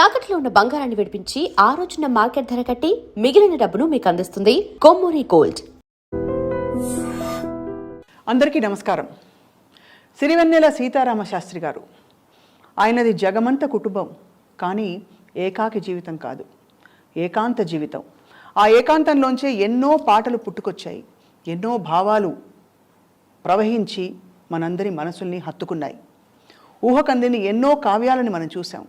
తాకట్లో ఉన్న బంగారాన్ని విడిపించి ఆ రోజున మార్కెట్ ధర కట్టి మిగిలిన డబ్బును మీకు అందిస్తుంది కొమ్మూరి గోల్డ్. అందరికీ నమస్కారం. సిరివెన్నెల సీతారామ శాస్త్రి గారు. ఆయనది జగమంత కుటుంబం, కానీ ఏకాకి జీవితం కాదు, ఏకాంత జీవితం. ఆ ఏకాంతంలోంచే ఎన్నో పాటలు పుట్టుకొచ్చాయి, ఎన్నో భావాలు ప్రవహించి మనందరి మనసుల్ని హత్తుకున్నాయి. ఊహకందిని ఎన్నో కావ్యాలను మనం చూసాం.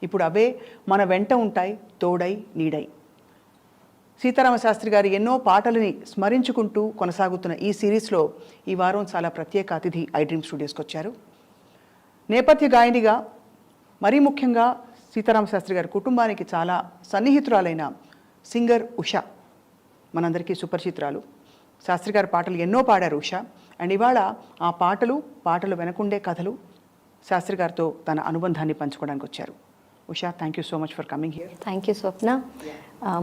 ఇప్పుడు అవే మన వెంట ఉంటాయి, తోడై నీడై. సీతారామ శాస్త్రి గారి ఎన్నో పాటలని స్మరించుకుంటూ కొనసాగుతున్న ఈ సిరీస్లో ఈ వారం చాలా ప్రత్యేక అతిథి ఐ డ్రీమ్ స్టూడియోస్కి వచ్చారు. నేపథ్య గాయనిగా, మరీ ముఖ్యంగా సీతారామ శాస్త్రి గారి కుటుంబానికి చాలా సన్నిహితురాలైన సింగర్ ఉషా, మనందరికీ సుపరిచితురాలు. శాస్త్రి గారి పాటలు ఎన్నో పాడారు ఉషా. అండ్ ఇవాళ ఆ పాటలు వెనకుండే కథలు శాస్త్రి గారితో తన అనుబంధాన్ని పంచుకోవడానికి వచ్చారు. Usha, thank you so much for coming here. Thank you Swapna.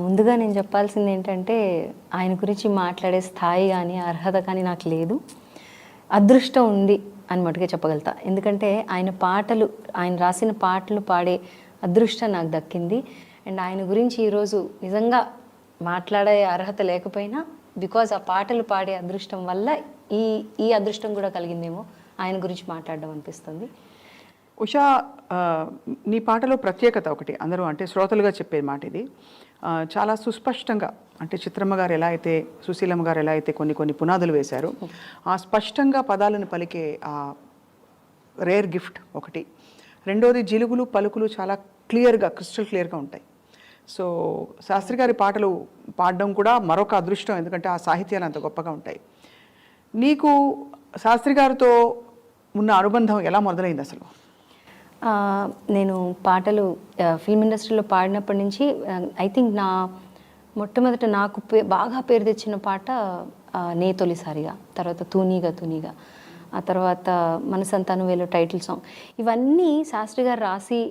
ముందుగా నేను చెప్పాల్సింది ఏంటంటే, ఆయన గురించి మాట్లాడే స్థాయి కానీ అర్హత కానీ నాకు లేదు. అదృష్టం ఉంది అని మటుకే చెప్పగలుగుతా. ఎందుకంటే ఆయన రాసిన పాటలు పాడే అదృష్టం నాకు దక్కింది. అండ్ ఆయన గురించి ఈరోజు నిజంగా మాట్లాడే అర్హత లేకపోయినా, బికాజ్ ఆ పాటలు పాడే అదృష్టం వల్ల ఈ అదృష్టం కూడా కలిగిందేమో ఆయన గురించి మాట్లాడడం అనిపిస్తుంది. ఉషా, నీ పాటలో ప్రత్యేకత ఒకటి అందరూ అంటే శ్రోతలుగా చెప్పే మాట ఇది. చాలా సుస్పష్టంగా, అంటే చిత్రమ్మ గారు ఎలా అయితే, సుశీలమ్మ గారు ఎలా అయితే కొన్ని పునాదులు వేశారు, ఆ స్పష్టంగా పదాలను పలికే ఆ రేర్ గిఫ్ట్ ఒకటి. రెండోది, జిలుగులు పలుకులు చాలా క్లియర్గా, క్రిస్టల్ క్లియర్గా ఉంటాయి. సో శాస్త్రి గారి పాటలు పాడడం కూడా మరొక అదృష్టం, ఎందుకంటే ఆ సాహిత్యాలు అంత గొప్పగా ఉంటాయి. నీకు శాస్త్రి గారితో ఉన్న అనుబంధం ఎలా మొదలైంది అసలు? నేను పాటలు ఫిల్మ్ ఇండస్ట్రీలో పాడినప్పటి నుంచి ఐ థింక్ మొట్టమొదట నాకు బాగా పేరు తెచ్చిన పాట నే తొలిసారిగా, తర్వాత తూనీగా, ఆ తర్వాత మనసంతాను వేలో టైటిల్ సాంగ్. ఇవన్నీ శాస్త్రి గారు రాసి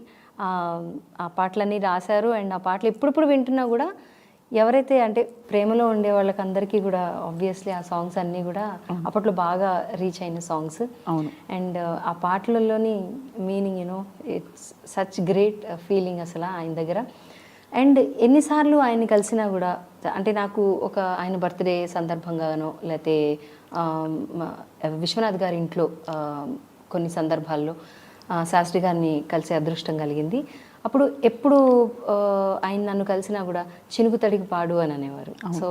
ఆ పాటలన్నీ రాశారు. అండ్ ఆ పాటలు ఇప్పుడిప్పుడు వింటున్నా కూడా ఎవరైతే అంటే ప్రేమలో ఉండే వాళ్ళకి అందరికీ కూడా ఆబ్వియస్లీ ఆ సాంగ్స్ అన్నీ కూడా అప్పట్లో బాగా రీచ్ అయిన సాంగ్స్. అవును. అండ్ ఆ పాటలలోని meaning it's such great feeling అసలు ఆయన దగ్గర. అండ్ ఎన్నిసార్లు ఆయన్ని కలిసినా కూడా, అంటే నాకు ఆయన బర్త్డే సందర్భంగానో, లేకపోతే విశ్వనాథ్ గారి ఇంట్లో కొన్ని సందర్భాల్లో శాస్త్రి గారిని కలిసే అదృష్టం కలిగింది. అప్పుడు ఎప్పుడు ఆయన నన్ను కలిసినా కూడా చినుకు తడికి పాడు అని అనేవారు. సో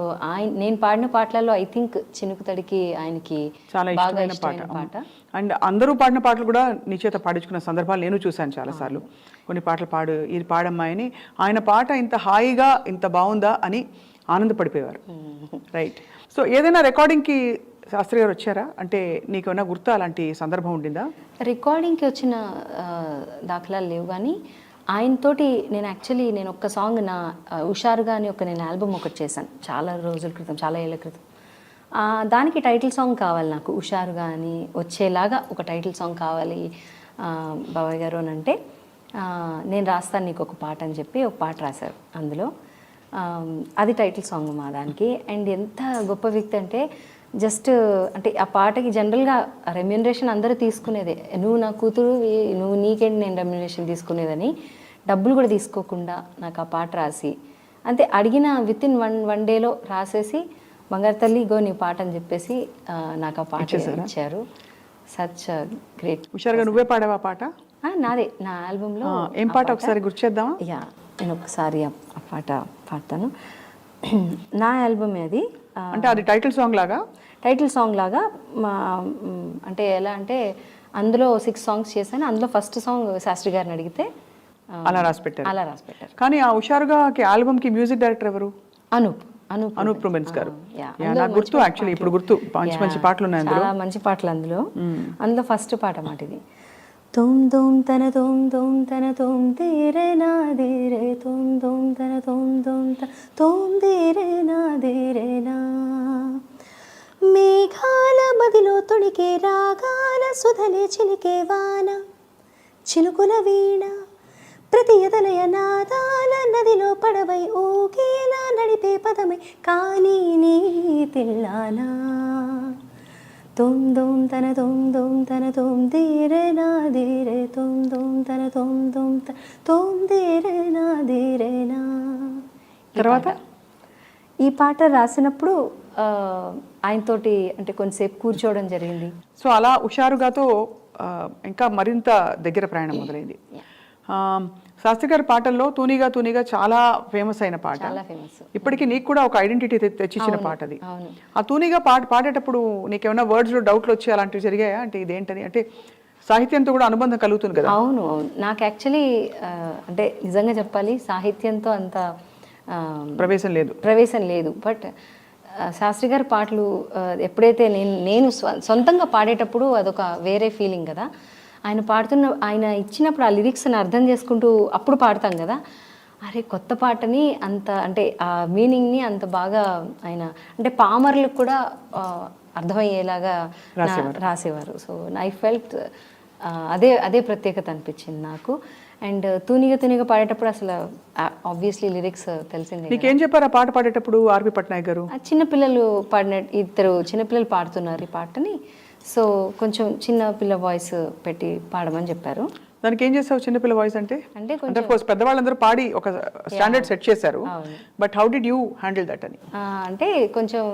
నేను పాడిన పాటలలో ఐ థింక్ చినుకు తడికి ఆయనకి చాలా ఇష్టమైన పాట. అండ్ అందరూ పాడిన పాటలు కూడా నీ చేత పాడించుకున్న సందర్భాలు నేను చూశాను చాలాసార్లు. కొన్ని పాటలు ఇది పాడమ్మాయని, ఆయన పాట ఇంత హాయిగా ఇంత బాగుందా అని ఆనందపడిపోయేవారు. రైట్. సో ఏదైనా రికార్డింగ్కి శాస్త్రి గారు వచ్చారా? అంటే నీకు ఏమైనా గుర్తు అలాంటి సందర్భం ఉండిందా? రికార్డింగ్కి వచ్చిన దాఖలాలు లేవు, కానీ ఆయనతోటి నేను ఒక్క సాంగ్ హుషారుగా అని నేను ఆల్బమ్ ఒకటి చేశాను చాలా రోజుల క్రితం, చాలా ఏళ్ళ క్రితం. దానికి టైటిల్ సాంగ్ కావాలి నాకు, హుషారుగా అని వచ్చేలాగా ఒక టైటిల్ సాంగ్ కావాలి బాబాయ్ గారు అని అంటే, నేను రాస్తాను నీకు ఒక పాట అని చెప్పి ఒక పాట రాశారు. అందులో అది టైటిల్ సాంగ్ మా దానికి. అండ్ ఎంత గొప్ప వ్యక్తి అంటే, జస్ట్ అంటే ఆ పాటకి జనరల్గా రెమ్యూనరేషన్ అందరూ తీసుకునేదే. నువ్వు నా కూతురు, నీకేంటి నేను రెమ్యూనరేషన్ తీసుకునేదని డబ్బులు కూడా తీసుకోకుండా నాకు ఆ పాట రాసి, అంతే అడిగిన విత్ ఇన్ వన్ డేలో రాసేసి, బంగారు తల్లి గో నీ పాట అని చెప్పేసి నాకు ఆ పాట ఇచ్చారు. Such great. హుషారుగా నువ్వే పాడావా పాట? నాదే, నా ఆల్బంలో. ఏం పాట ఒకసారి గుర్తు చేద్దామా? యా, నేను ఒకసారి ఆ పాట పాడతాను. నా ఆల్బమే అది. అంటే అది టైటిల్ సాంగ్ లాగా అంటే ఎలా అంటే, అందులో 6 సాంగ్స్ చేశాను. అందులో ఫస్ట్ సాంగ్ శాస్త్రి గారిని అడిగితే అలా రాసి పెట్టారు. కానీ ఆ హుషారుగా ఆల్బమ్కి మ్యూజిక్ డైరెక్టర్ ఎవరు? అనూప్ రూబెన్స్ గారు. నాకు గుర్తు, యాక్చువల్లీ ఇప్పుడు గుర్తు. మంచి పాటలు ఉన్నాయి అందులో, మంచి పాటలు అందులో ఫస్ట్ పాట మాట ఇది. తోం తోం తన తోం తోం తన తోం తీరే నా ధీరే తోం తోం తన తోం తోం తోం ధీరే నా ధీరే నా. మేఘాల మదిలో తొణికే రాగాల సుధలే చిలికే వాన, చినుకుల వీణ ప్రతి ఎదలయ నాదాల నదిలో పడవై ఊగేలా నడిపే పదమై కానీ నీ తిల్లానా. తోం దోం తన తోం దోం తన తోం ధీరే నా ధీరే తోం దోం తన తోం దోం తోం ధీరే తర్వాత ఈ పాట రాసినప్పుడు ఆయనతోటి అంటే కొంతసేపు కూర్చోవడం జరిగింది. సో అలా హుషారుగాతో ఇంకా మరింత దగ్గర ప్రయాణం మొదలైంది. శాస్త్రి గారి పాటల్లో తూనిగా తూనిగా చాలా ఫేమస్ అయిన పాట, చాలా ఫేమస్. ఇప్పటికీ నీకు కూడా ఒక ఐడెంటిటీ తెచ్చిచ్చిన పాట అది. ఆ తూనిగా పాడేటప్పుడు నీకేమైనా వర్డ్స్లో డౌట్లు వచ్చి అలాంటివి జరిగాయా? అంటే ఇదేంటని, అంటే సాహిత్యంతో కూడా అనుబంధం కలుగుతుంది కదా? అవును అవును. నాకు యాక్చువల్లీ అంటే నిజంగా చెప్పాలి, సాహిత్యంతో అంత ప్రవేశం లేదు. బట్ శాస్త్రి గారి పాటలు ఎప్పుడైతే నేను సొంతంగా పాడేటప్పుడు అదొక వేరే ఫీలింగ్ కదా. ఆయన ఇచ్చినప్పుడు ఆ లిరిక్స్ని అర్థం చేసుకుంటూ అప్పుడు పాడతాం కదా. అరే కొత్త పాటని అంత అంటే ఆ మీనింగ్ని అంత బాగా ఆయన అంటే పామర్లకు కూడా అర్థమయ్యేలాగా రాసేవారు. సో ఐ ఫెల్ట్ అదే ప్రత్యేకత అనిపించింది నాకు. అండ్ తూనిగా పాడేటప్పుడు అసలు ఆబ్వియస్లీ లిరిక్స్ తెలిసిందే. నీకేం చెప్పారు ఆ పాట పాడేటప్పుడు ఆర్వి పట్నాయక్ గారు? చిన్నపిల్లలు ఇద్దరు చిన్నపిల్లలు పాడుతున్నారు ఈ పాటని. సో కొంచెం చిన్నపిల్ల వాయిస్ పెట్టి పాడమని చెప్పారు. దానికి ఏం చేసావు? చిన్నపిల్ల వాయిస్ అంటే పెద్దవాళ్ళందరూ పాడి ఒక స్టాండర్డ్ సెట్ చేశారు, but how did you handle that అని? అంటే కొంచెం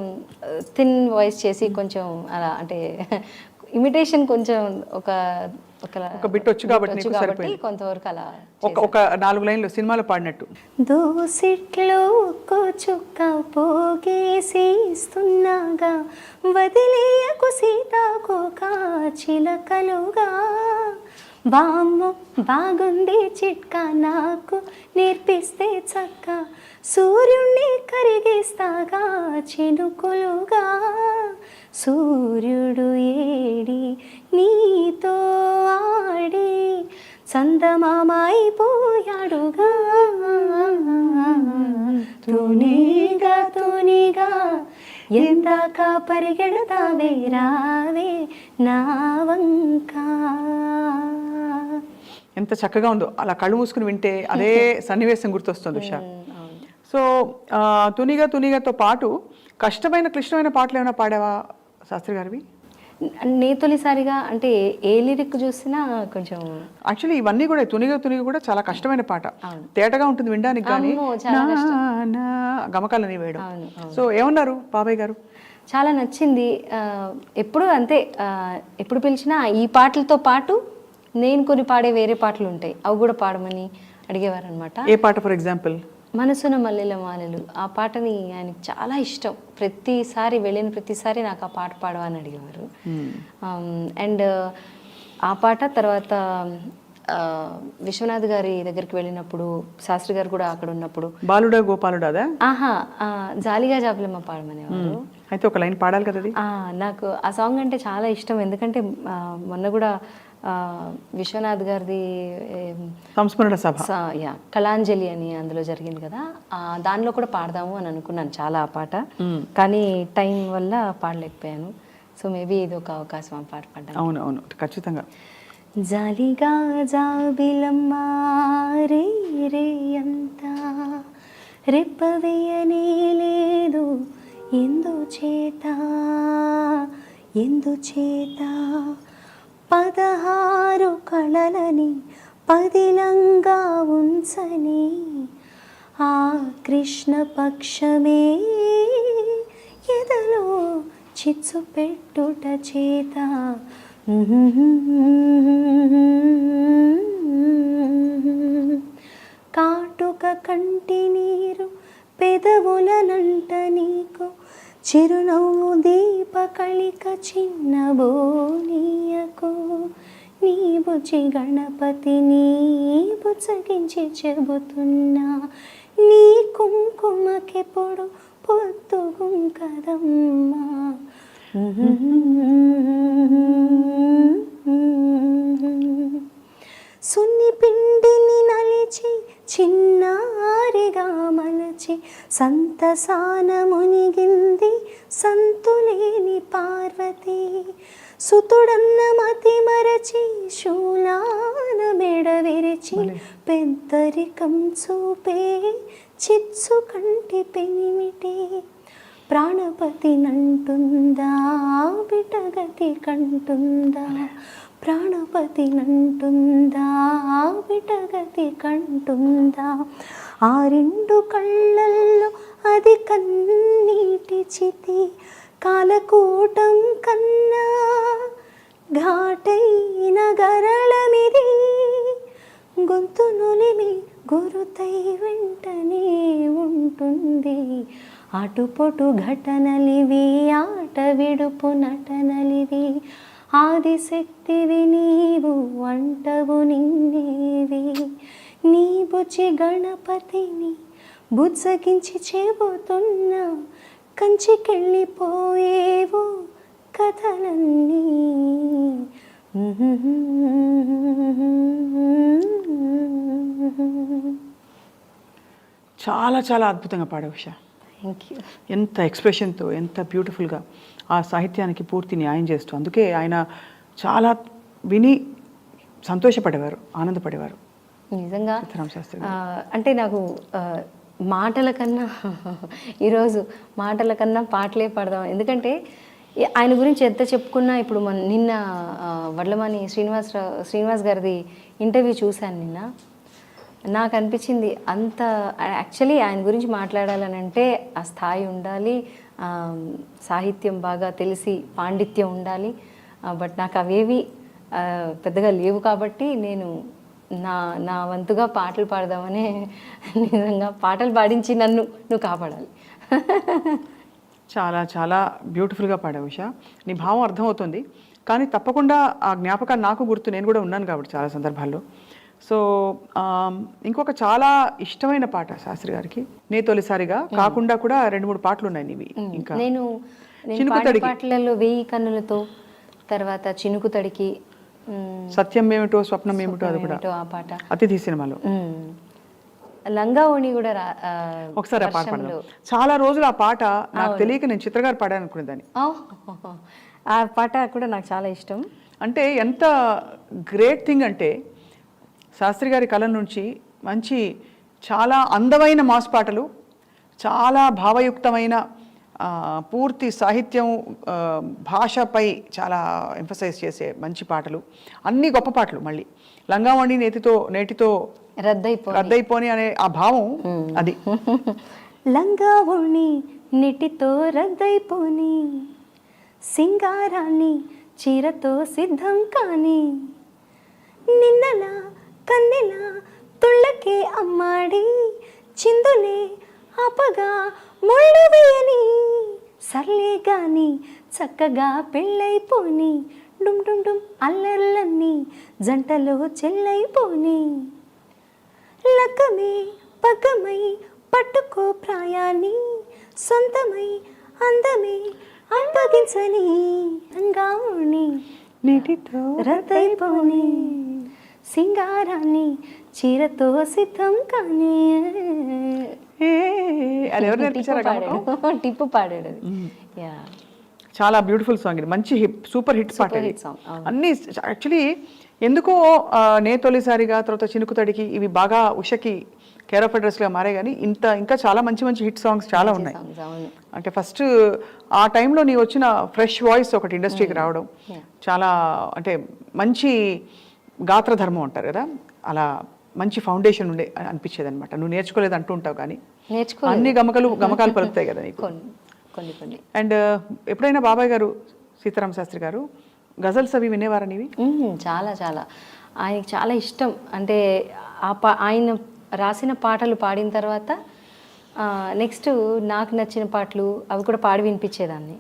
థిన్ వాయిస్ చేసి కొంచెం అలా అంటే ఇమిటేషన్ కొంచెం ఒక బిట్ వచ్చు కాబట్టి కొంతవరకు అలా ఒక 4 లైన్లు సినిమాలో పాడినట్టు. దోసిట్లో చుక్క పోగేసిస్తున్నాగా వదిలేయకు సీతాకోక చిలకలుగా బామ్మ బాగుంది చిట్కా నాకు నేర్పిస్తే చక్క సూర్యుణ్ణి కరిగిస్తాగా చినుకులుగా సూర్యుడు ఏడి నీతో ఆడి చందమామైపోయాడుగా తూనిగా ఎందాక పరిగెడతావే రావే నా వంక. ఎంత చక్కగా ఉందో, అలా కళ్ళు మూసుకుని వింటే అదే సన్నివేశం గుర్తొస్తుంది ఉషా. సో తూనిగాతో పాటు కష్టమైన క్లిష్టమైన పాటలు ఏమైనా పాడావా శాస్త్రి గారివి? తొలిసారిగా అంటే ఏ లిరిక్ చూసినా కొంచెం యాక్చువల్లీ ఇవన్నీ కూడా తూనిగా కూడా చాలా కష్టమైన పాట, తేటగా ఉంటుంది వినడానికి, కానీ గమకాలని వేయడం. సో ఏమన్నారు బాబాయ్ గారు? చాలా నచ్చింది. ఎప్పుడు అంతే, ఎప్పుడు పిలిచినా ఈ పాటలతో పాటు నేను కొన్ని పాడే వేరే పాటలు ఉంటాయి, అవి కూడా పాడమని అడిగేవారు అనమాట. ఏ పాట ఫర్ ఎగ్జాంపుల్? మనసున మల్లెల మాలలు, ఆ పాటని ఆయనకి చాలా ఇష్టం. ప్రతిసారి వెళ్ళిన ప్రతిసారి నాకు ఆ పాట పాడవని అడిగేవారు. అండ్ ఆ పాట తర్వాత విశ్వనాథ్ గారి దగ్గరికి వెళ్ళినప్పుడు, శాస్త్రి గారు కూడా అక్కడ ఉన్నప్పుడు బాలుడా గోపాలుడా జాలిగా జాబులమ్మ పాడమనేవారు. అయితే ఒక లైన్ పాడాలి కదా? నాకు ఆ సాంగ్ అంటే చాలా ఇష్టం, ఎందుకంటే మొన్న కూడా విశ్వనాథ్ గారిది సంస్మరణ సభ కళాంజలి అని అందులో జరిగింది కదా, దానిలో కూడా పాడదాము అని అనుకున్నాను చాలా ఆ పాట, కానీ టైం వల్ల పాడలేకపోయాను. సో మేబీ ఇది ఒక అవకాశం ఆ పాట పాడాను. అవును ఖచ్చితంగా. జాలిగా జాబిలమ్మ రే రే అంతా రెప్పవేయనే లేదు ఎందుచేత 16 కళలని పదిలంగా ఉంచని ఆ కృష్ణ పక్షమే ఎదలో చిచ్చు పెట్టుట చేత కాటుక కంటి నీరు పెదవులనంట నీకు చిరునవ్వు దీపకళిక చిన్నబోనీయకు నీ బుజ్జి గణపతి నీ బుచ్చగించి చెబుతున్నా నీ కుంకుమకెప్పుడు పొద్దుగుం కదమ్మా. సున్ని పిండిని నలిచి చిన్నారిగా మలచి సంతసాన మునిగింది సంతులేని పార్వతి సుతుడన్న మతి మరచి శూలాన మెడ విరిచి పెద్దరికం చూపే చిత్సు కంటి పెనిమిటి ప్రాణపతి నంటుందా బిటగతి కంటుందా ప్రాణపతి నంటుందా విటగతి కంటుందా ఆ రెండు కళ్ళల్లో అది కన్నీటి చితి కాలకూటం కన్నా ఘాటైన గరళమిది గొంతు నులిమి గురుతై వెంటనే ఉంటుంది అటుపొటు ఘటనలివి ఆట విడుపు నటనలివి ఆదిశక్తివి నీవు అంటవు నిన్నేవి నీ బుచి గణపతిని బుజ్జగించి చెబుతున్నా కంచికెళ్ళిపోయేవో కథలన్నీ చాలా చాలా అద్భుతంగా పాడావు ఉషా. Thank you. ఎంత ఎక్స్ప్రెషన్తో, ఎంత బ్యూటిఫుల్గా ఆ సాహిత్యానికి పూర్తి న్యాయం చేస్తూ, అందుకే ఆయన చాలా విని సంతోషపడేవారు, ఆనందపడేవారు నిజంగా. సీతారామ శాస్త్రి గారు. అంటే నాకు మాటల కన్నా ఈరోజు మాటల కన్నా పాటలే పాడదాం. ఎందుకంటే ఆయన గురించి ఎంత చెప్పుకున్నా ఇప్పుడు నిన్న వడ్లమాని శ్రీనివాస్ గారిది ఇంటర్వ్యూ చూశాను నిన్న. నాకు అనిపించింది అంత యాక్చువల్లీ ఆయన గురించి మాట్లాడాలని అంటే ఆ స్థాయి ఉండాలి, సాహిత్యం బాగా తెలిసి పాండిత్యం ఉండాలి. బట్ నాకు అవేవి పెద్దగా లేవు కాబట్టి నేను నా వంతుగా పాటలు పాడదామని నిజంగా పాటలు పాడించి నువ్వు కాపాడాలి. చాలా చాలా బ్యూటిఫుల్గా పాడావు ఉషా. నీ భావం అర్థమవుతుంది, కానీ తప్పకుండా ఆ జ్ఞాపకాలు నాకు గుర్తు, నేను కూడా ఉన్నాను కాబట్టి చాలా సందర్భాల్లో. సో ఇంకొక చాలా ఇష్టమైన పాట శాస్త్రి గారికి నే తొలిసారిగా కాకుండా కూడా 2-3 పాటలు ఉన్నాయి నీవి. ఇంకా నేను పాటలలో 1000 కన్నులతో, తర్వాత చినుకు తడికి, సత్యం ఏమిటో స్వప్నం ఏమిటో, అది కూడా ఆ పాట అతిథి సినిమాలో. లంగా ఓణి కూడా ఒకసారి ఆ పాట పాడదాం. చాలా రోజులు ఆ పాట నాకు తెలియక నేను చిత్రగారు పాడాను అనుకునేదాన్ని. ఆ పాట కూడా నాకు చాలా ఇష్టం. అంటే ఎంత గ్రేట్ థింగ్ అంటే శాస్త్రి గారి కలం నుంచి మంచి చాలా అందమైన మాస్ పాటలు, చాలా భావయుక్తమైన పూర్తి సాహిత్యం భాషపై చాలా ఎంఫసైజ్ చేసే మంచి పాటలు, అన్ని గొప్ప పాటలు. మళ్ళీ లంగావణి నేటితో రద్దయిపోని అనే ఆ భావం అది. లంగావణి నెటితో రద్దయిపోని, సింగారాన్ని చీరతో సిద్ధం కాని, నిన్నలా కన్నెలా తుళ్ళకే అమ్మాడి, చిందులే ఆపగా ముళ్ళు వేయని, సర్లే గాని చక్కగా పెళ్ళైపోని, డుమ్ డుమ్ డుమ్ అల్లర్లన్నీ జంటలో చెల్లైపోని, లక్కమే పగ్గమై పట్టుకో ప్రాయాన్ని, సొంతమై అందమే అప్పగించని, రంగావుని నీటితో రద్దయిపోని, సింగారాన్ని చీరతో సిద్ధం కానీ. టిప్పు పాడాడు అది. చాలా బ్యూటిఫుల్ సాంగ్ ఇది, మంచి సూపర్ హిట్ పాట. అన్ని యాక్చువల్లీ ఎందుకో నే తొలిసారిగా, తర్వాత చినుకు తడికి, ఇవి బాగా ఉషకి కేర్ ఆఫ్ అడ్రస్గా మారే. కానీ ఇంకా చాలా మంచి మంచి హిట్ సాంగ్స్ చాలా ఉన్నాయి. అంటే ఫస్ట్ ఆ టైంలో నీ వచ్చిన ఫ్రెష్ వాయిస్ ఒకటి ఇండస్ట్రీకి రావడం చాలా, అంటే మంచి గాత్రధర్మం అంటారు కదా, అలా మంచి ఫౌండేషన్ ఉండే అనిపించేది అనమాట. నువ్వు నేర్చుకోలేదు అంటూ ఉంటావు, కానీ అన్ని గమకాలు పలుకుతాయి కదా నీకు. అండ్ ఎప్పుడైనా బాబాయ్ గారు సీతారామ శాస్త్రి గారు గజల్స్ అవి వినేవారా నీవి? చాలా చాలా ఆయనకి చాలా ఇష్టం. అంటే ఆయన రాసిన పాటలు పాడిన తర్వాత నెక్స్ట్ నాకు నచ్చిన పాటలు అవి కూడా పాడి వినిపించేదాన్ని.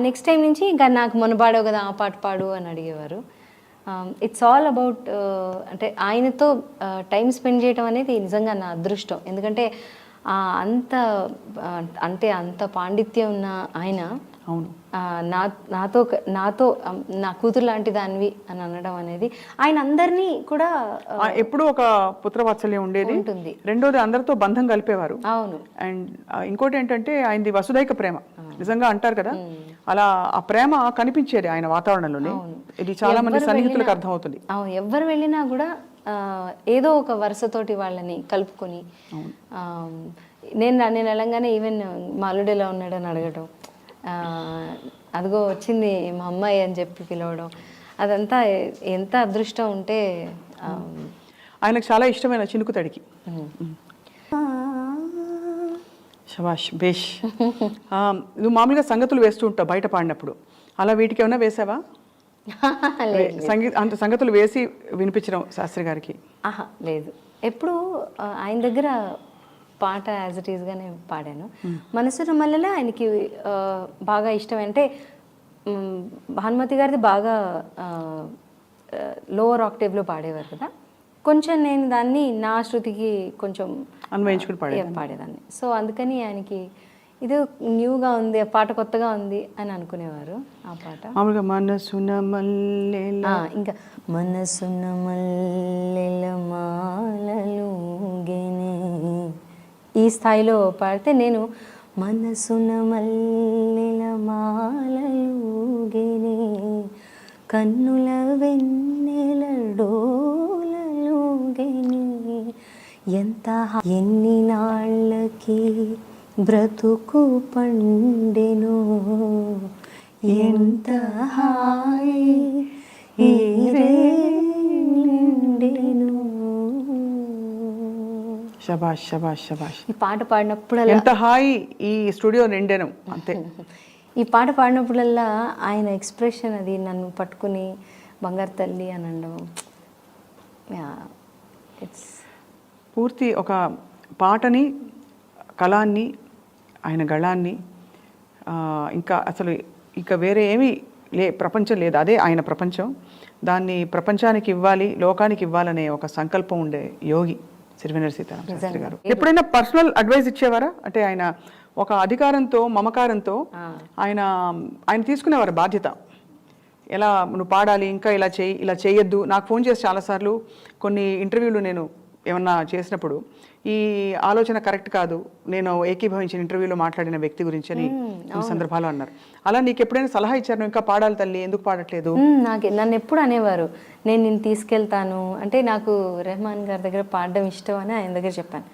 నెక్స్ట్ టైం నుంచి ఇంకా నాకు మొన్న పాడావు కదా ఆ పాట పాడు అని అడిగేవారు. ఇట్స్ ఆల్ అబౌట్ అంటే ఆయనతో టైం స్పెండ్ చేయడం అనేది నిజంగా నా అదృష్టం. ఎందుకంటే అంత పాండిత్యం ఉన్న ఆయన అవును నాతో నా కూతురు లాంటి దానివి అని అనడం అనేది, ఆయన అందరినీ కూడా ఎప్పుడూ ఒక పుత్రవాత్సల్యం ఉండేది ఉంటుంది. రెండోది అందరితో బంధం కలిపేవారు. అవును. అండ్ ఇంకోటి ఏంటంటే ఆయనది వసుదైక ప్రేమ, నిజంగా అంటారు కదా, అలా ఆ ప్రేమ కనిపించేది ఆయన వాతావరణంలోనే. ఇది చాలా మంది సన్నిహితులకు అర్థమవుతుంది. అవును, ఎవరు వెళ్ళినా కూడా ఏదో ఒక వరుసతోటి వాళ్ళని కలుపుకొని, నేను వెళ్ళంగానే ఈవెన్ మా అల్లుడు ఎలా ఉన్నాడని అడగడం, అదిగో వచ్చింది మా అమ్మాయి అని చెప్పి పిలవడం, అదంతా ఎంత అదృష్టం ఉంటే ఆయనకు చాలా ఇష్టమైన చినుకు తడికి. శబాష్ బేష్. నువ్వు మామూలుగా సంగతులు వేస్తూ ఉంటావు బయట పాడినప్పుడు, అలా వీటికి ఏమైనా వేసావా? అంత సంగతులు వేసి వినిపించడం శాస్త్రి గారికి? ఆహా లేదు, ఎప్పుడు ఆయన దగ్గర పాట యాజ్ ఇట్ ఈస్గానే పాడాను. మనసున మల్లెలే ఆయనకి బాగా ఇష్టం. అంటే భానుమతి గారిది బాగా లోవర్ ఆక్టేవ్లో పాడేవారు కదా, కొంచెం నేను దాన్ని నా శృతికి కొంచెం అన్వయించుకుని పాడేదాన్ని. సో అందుకని ఆయనకి ఇది న్యూగా ఉంది, పాట కొత్తగా ఉంది అని అనుకునేవారు. ఆ పాట మామూలుగా మనసున మల్లెల, ఇంకా మనసున మల్లెల మాలలుగెనే ఈ స్థాయిలో పాడితే, నేను మనసున మల్లెల మాలలుగెనే కన్నుల వెన్నెల డోలలుగెనే ఎంత ఎన్ని నాళ్ళకి బ్రతుకు పండెను ఎంత హాయి నిండెను. శబాష్ శబాష్ శబాష్. ఈ పాట పాడినప్పుడు ఎంత హాయి ఈ స్టూడియో నిండెను అంతే. ఈ పాట పాడినప్పుడల్లా ఆయన ఎక్స్ప్రెషన్ అది నన్ను పట్టుకుని బంగారు తల్లి అని అనడం, ఇట్స్ పూర్తి ఒక పాటని, కళాన్ని, ఆయన గళాన్ని, ఇంకా అసలు ఇంకా వేరే ఏమీ ప్రపంచం లేదు, అదే ఆయన ప్రపంచం. దాన్ని ప్రపంచానికి ఇవ్వాలి, లోకానికి ఇవ్వాలనే ఒక సంకల్పం ఉండే యోగి సిరివెన్నెల సీతారామ శాస్త్రి గారు. ఎప్పుడైనా పర్సనల్ అడ్వైస్ ఇచ్చేవారా? అంటే ఆయన ఒక అధికారంతో, మమకారంతో ఆయన తీసుకునేవారు బాధ్యత. ఎలా నువ్వు పాడాలి, ఇంకా ఇలా చేయి, ఇలా చేయొద్దు. నాకు ఫోన్ చేసి చాలాసార్లు కొన్ని ఇంటర్వ్యూలు నేను ఏమన్నా చేసినప్పుడు, ఈ ఆలోచన కరెక్ట్ కాదు, నేను ఏకీభవించిన ఇంటర్వ్యూలో మాట్లాడిన వ్యక్తి గురించి అని ఈ సందర్భాలు అన్నారు. అలా నీకు ఎప్పుడైనా సలహా ఇచ్చారు, ఇంకా పాడాలి తల్లి, ఎందుకు పాడట్లేదు? నన్ను ఎప్పుడు అనేవారు, నేను తీసుకెళ్తాను అంటే, నాకు రెహమాన్ గారి దగ్గర పాడడం ఇష్టం అని ఆయన దగ్గర చెప్పాను.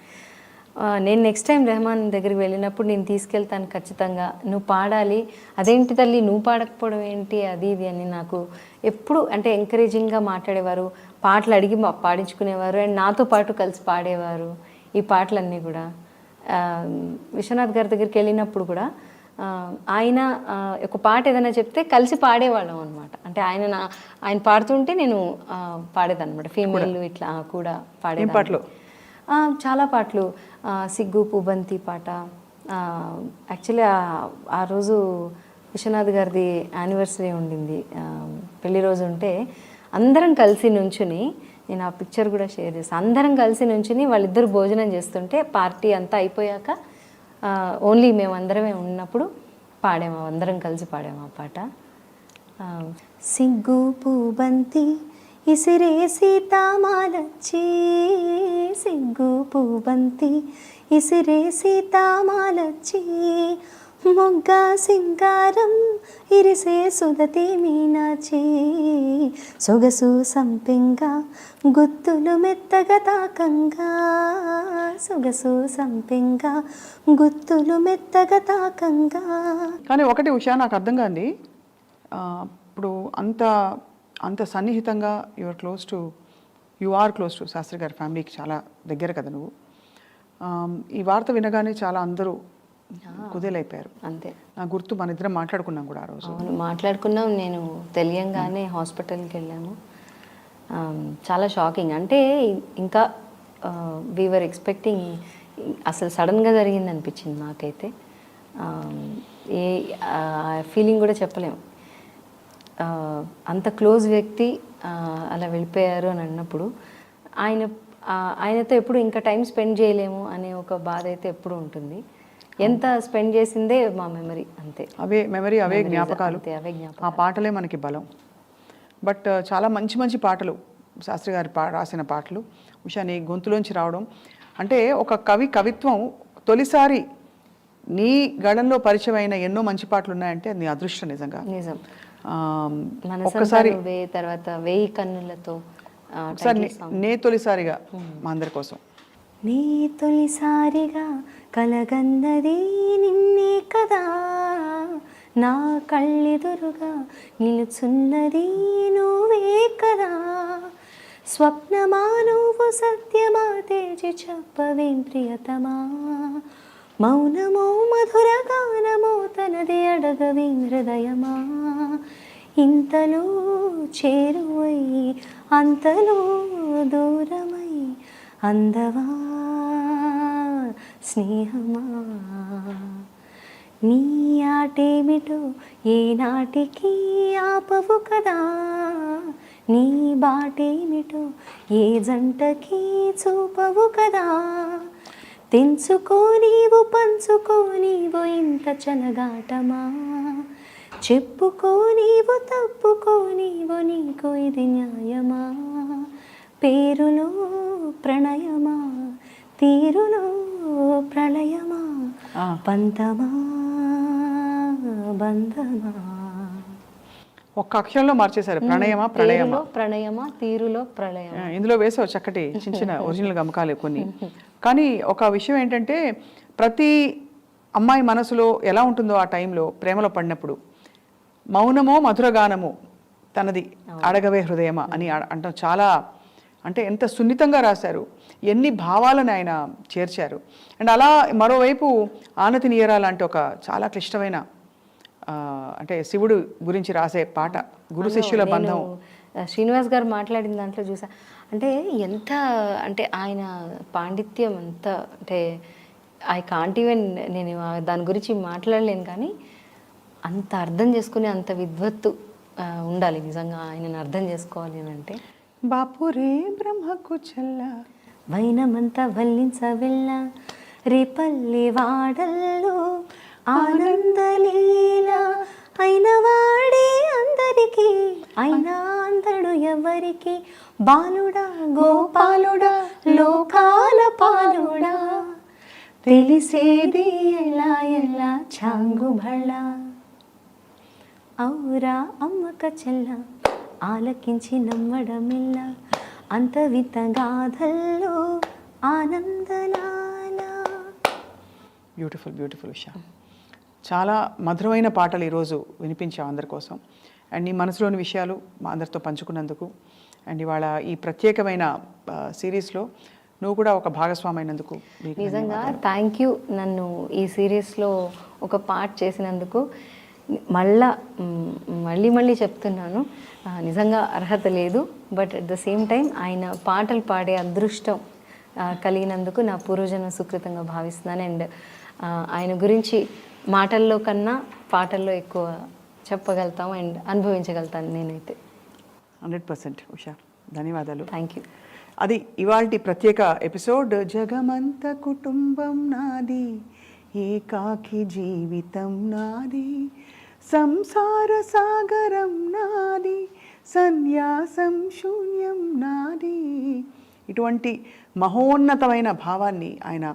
నేను నెక్స్ట్ టైం రెహమాన్ దగ్గరికి వెళ్ళినప్పుడు నేను తీసుకెళ్తాను ఖచ్చితంగా, నువ్వు పాడాలి. అదేంటి తల్లి నువ్వు పాడకపోవడం ఏంటి, అది ఇది అని నాకు ఎప్పుడు అంటే ఎంకరేజింగ్గా మాట్లాడేవారు. పాటలు అడిగి పాడించుకునేవారు, అండ్ నాతో పాటు కలిసి పాడేవారు ఈ పాటలన్నీ కూడా. విశ్వనాథ్ గారి దగ్గరికి వెళ్ళినప్పుడు కూడా ఆయన ఒక పాట ఏదైనా చెప్తే కలిసి పాడేవాళ్ళం అనమాట. అంటే ఆయన పాడుతుంటే నేను పాడేదన్నమాట. ఫీమేల్ ఇట్లా కూడా పాడే పాటలు చాలా పాటలు. సిగ్గు పూబంతి పాట, యాక్చువల్లీ ఆ రోజు విశ్వనాథ్ గారిది యానివర్సరీ ఉండింది, పెళ్లి రోజు ఉంటే అందరం కలిసి నుంచుని, నేను ఆ పిక్చర్ కూడా షేర్ చేస్తాను, అందరం కలిసి నుంచుని వాళ్ళిద్దరు భోజనం చేస్తుంటే పార్టీ అంతా అయిపోయాక ఓన్లీ మేము అందరమే ఉన్నప్పుడు పాడాము, అందరం కలిసి పాడాము ఆ పాట. సిగ్గు పూబంతి ఇసిరే సీతామాలచ్చి, సిగ్గు పూబంతి ఇసిరే సీతామాలచ్చి, మొగ్గ సింగారం ఇరిసే సుదతి మీనాచి, సొగసు సంపెంగా గుత్తులు మెత్తగా తాకంగా, సొగసు సంపెంగా గుత్తులు మెత్తగా తాకంగా. కానీ ఒకటి ఉషా నాకు అర్థం కాంది, ఇప్పుడు అంత సన్నిహితంగా you are close to Shastri గారి ఫ్యామిలీకి చాలా దగ్గర కదా నువ్వు. ఈ వార్త వినగానే చాలా అందరూ కుదేలైపోయారు. అంతే, నా గుర్తు మన ఇద్దరం మాట్లాడుకున్నాం కూడా ఆ రోజు. అవును మాట్లాడుకున్నాం. నేను తెలియంగానే హాస్పిటల్కి వెళ్ళాము. చాలా షాకింగ్. అంటే ఇంకా వీఆర్ ఎక్స్పెక్టింగ్, అసలు సడన్గా జరిగింది అనిపించింది నాకైతే. ఏ ఫీలింగ్ కూడా చెప్పలేము. అంత క్లోజ్ వ్యక్తి అలా వెళ్ళిపోయారు అని అన్నప్పుడు ఆయనతో ఎప్పుడు ఇంకా టైం స్పెండ్ చేయలేము అనే ఒక బాధ అయితే ఎప్పుడు ఉంటుంది. ఎంత స్పెండ్ చేసిందే మా మెమరీ, అంతే. అవే జ్ఞాపకాలు, ఆ పాటలే మనకి బలం. బట్ చాలా మంచి మంచి పాటలు శాస్త్రి గారు రాసిన పాటలు ఉషా నీ గొంతులోంచి రావడం అంటే, ఒక కవిత్వం తొలిసారి నీ గళంలో పరిచయం అయిన ఎన్నో మంచి పాటలు ఉన్నాయంటే నీ అదృష్టం నిజంగా. నిజం. ఒక్కసారి తర్వాత వేయి కన్నులతో ఒకసారి నే తొలిసారిగా మా అందరి కోసం. నీ తొలిసారిగా కలగన్నది నిన్నే కదా, నా కళ్ళెదురుగా నిలుచున్నది నువ్వే కదా, స్వప్నమా నువ్వు సత్యమా తేల్చి చెప్పవేం ప్రియతమా, మౌనమో మధుర గానమో తనది అడగవేం హృదయమా, ఇంతలో చేరువై అంతలో దూరమై అందవా స్నేహమా, నీ ఆటేమిటో ఏనాటికి ఆపవు కదా, నీ బాటేమిటో ఏ జంటకి చూపవు కదా, తెంచుకో నీవు పంచుకో నీవు ఇంత చనగాటమా, చెప్పుకో నీవు తప్పుకో నీవు నీకు ఇది న్యాయమా, పేరులో ప్రణయమా తీరులో ప్రళయమా, పంతమా బంధమా. ఒక్క అక్షరంలో మార్చేశారు, ప్రణయమా ప్రళయమా. ప్రణయమా తీరులో ప్రళయమా. ఇందులో వేసావు చక్కటి చిన్న చిన్న ఒరిజినల్ గమకాలు కొన్ని. కానీ ఒక విషయం ఏంటంటే, ప్రతి అమ్మాయి మనసులో ఎలా ఉంటుందో ఆ టైంలో ప్రేమలో పడినప్పుడు, మౌనమో మధురగానమో తనది అడగవే హృదయమా అని అంటాం. చాలా అంటే ఎంత సున్నితంగా రాశారు, ఎన్ని భావాలను ఆయన చేర్చారు. అండ్ అలా మరోవైపు ఆనతి నీయరా లాంటి ఒక చాలా క్లిష్టమైన అంటే శివుడు గురించి రాసే పాట, గురు శిష్యుల బంధం. శ్రీనివాస్ గారు మాట్లాడిన దాంట్లో చూసా, అంటే ఎంత అంటే ఆయన పాండిత్యం అంత, అంటే ఐ కాంట్ ఈవెన్, నేను దాని గురించి మాట్లాడలేను, కానీ అంత అర్థం చేసుకుని అంత విద్వత్తు ఉండాలి నిజంగా ఆయనను అర్థం చేసుకోవాలి అని అంటే. బాపురే బ్రహ్మకు చల్ల వైనమంతా వల్లించ వెళ్ళ రేపల్లి వాడల్లో ఆనందలీల అయిన వాడే అందరికీ అయినా అందడు ఎవరికి, బాలుడా గోపాలుడా లోకాల పాలుడా, తెలిసేది ఎలా ఎలా చాంగుబళ, ఔరా అమ్మక చెల్ల ఆలకించి నమ్మడమిల్ల, అంత వితగాథల్లో ఆనందలాల. Beautiful beautiful Usha. చాలా మధురమైన పాటలు ఈరోజు వినిపించావు అందరి కోసం. అండ్ నీ మనసులోని విషయాలు మా అందరితో పంచుకున్నందుకు, అండ్ ఇవాళ ఈ ప్రత్యేకమైన సిరీస్లో నువ్వు కూడా ఒక భాగస్వామి అయినందుకు నిజంగా థ్యాంక్ యూ. నన్ను ఈ సిరీస్లో ఒక పార్ట్ చేసినందుకు మళ్ళీ మళ్ళీ చెప్తున్నాను, నిజంగా అర్హత లేదు, but at the same time ఆయన పాటలు పాడే అదృష్టం కలిగినందుకు నా పూర్వజన్మ సుకృతంగా భావిస్తున్నాను. అండ్ ఆయన గురించి మాటల్లో కన్నా పాటల్లో ఎక్కువ చెప్పగలుగుతాం అండ్ అనుభవించగలుగుతాను నేనైతే. 100% ఉషా, ధన్యవాదాలు. Thank you. అది ఇవాల్టి ప్రత్యేక ఎపిసోడ్. జగమంత కుటుంబం నాది, ఏకాకి జీవితం నాది, సంసార సాగరం నాది, సన్యాసం శూన్యం నాది. ఇటువంటి మహోన్నతమైన భావాన్ని ఆయన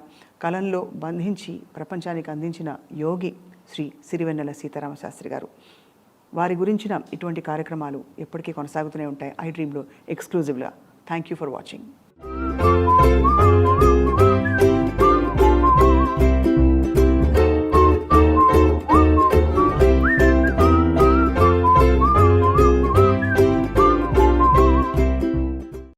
కలంలో బంధించి ప్రపంచానికి అందించిన యోగి శ్రీ సిరివెన్నెల సీతారామ శాస్త్రి గారు. వారి గురించిన ఇటువంటి కార్యక్రమాలు ఎప్పటికీ కొనసాగుతూనే ఉంటాయి ఐ డ్రీమ్లో ఎక్స్క్లూజివ్గా. Thank you for watching.